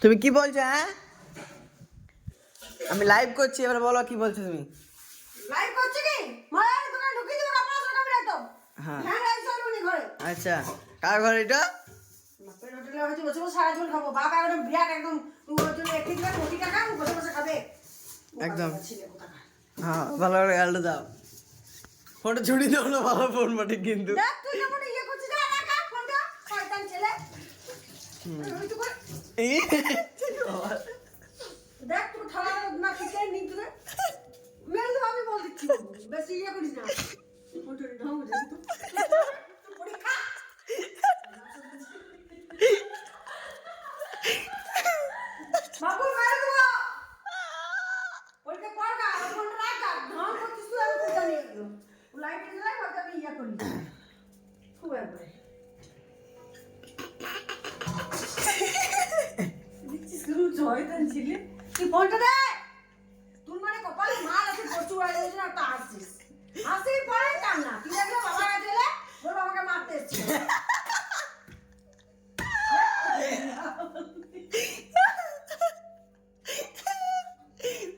তুমি কি বলছো? হ্যাঁ আমি লাইভ করছি, এবার বলো কি বলছো তুমি? লাইভ করছি কি? মায়ের দোকান ঢুকিয়ে দেবো কাপড় কাপড় তো। হ্যাঁ হ্যাঁ লাইভ চলবে ঘরে। আচ্ছা, কার ঘর এটা? বাপের হোটেলে হয়তো বসে বসে সারা জীবন খাবো। বাবা একদম বিরাট একদম ওর জন্য একটি দিবে কোটি টাকা বসে বসে খাবে একদম। হ্যাঁ ভালো করে গালটা দাও, ফোনটা ছুটি দাও না, ভালো ফোন পাঠি কিন্তু। দেখ তুই কেমন ইয়ে করছিস না না ফোনটা শয়তান ছেলে। দেখ তুই ঠালা না ঠিক নি তুই মেল আমি বল দিচ্ছি বেশি ইয়ে করিস না ফোনটা ঢং যাবি তো পরীক্ষা বাবু মেরে দেবো পরীক্ষা পড় গা ফোনটা রাখ গা ঢং করছিস তুই আমি তো জানি লাইট জ্বালাই হয়তো আমি ইয়ে করি খুব একবারে শয়তান ছিলে তুই ফোনটা দে তুই মানে কপালে মাল আছে প্রচুর আইলে না তা আসছিস আসি পরে কাম না তুই দেখলে বাবা গেলে ওর বাবাকে মারতে এসেছিস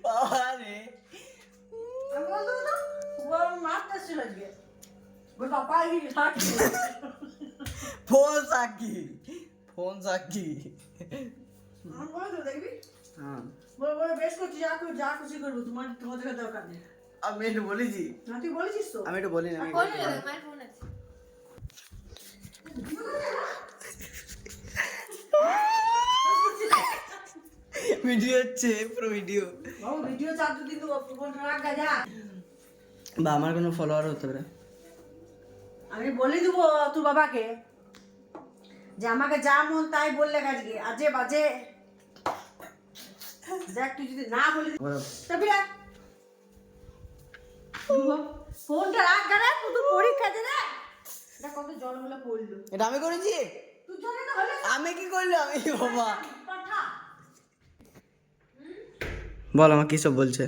বাবারে আমি বলতো না ওর মারতে এসেছিল আজকে ওর বাবা গিয়ে থাকি ফোন সাকি, ফোন সাকি। আমি বলতো দেখবি হ্যাঁ বলে বলে বেশ করছিস যা খুশি করবো তোমাদের দরকার নেই আমি একটু বলেছি, না তুই বলেছিস তো আমি একটু বলি না। ভিডিও হচ্ছে, পুরো ভিডিও। বাবু ভিডিও চাপ কিন্তু ফোনটা রাখ গা যা বা আমার কোনো ফলোয়ার হতে পারে। আমি বলে দেবো তোর বাবাকে যে আমাকে যা মন তাই বললে আজকে আজে বাজে দেখ তুই যদি না বলি তবে ফোনটা রাখ গাড়া তুই পরীক্ষা দে না দেখ কত জলগুলো পড়লো এটা আমি করেছি? তুই জানে না হলে আমি কি করলাম? এই বাবা পাঠা বল, আমার কি সব বলছে?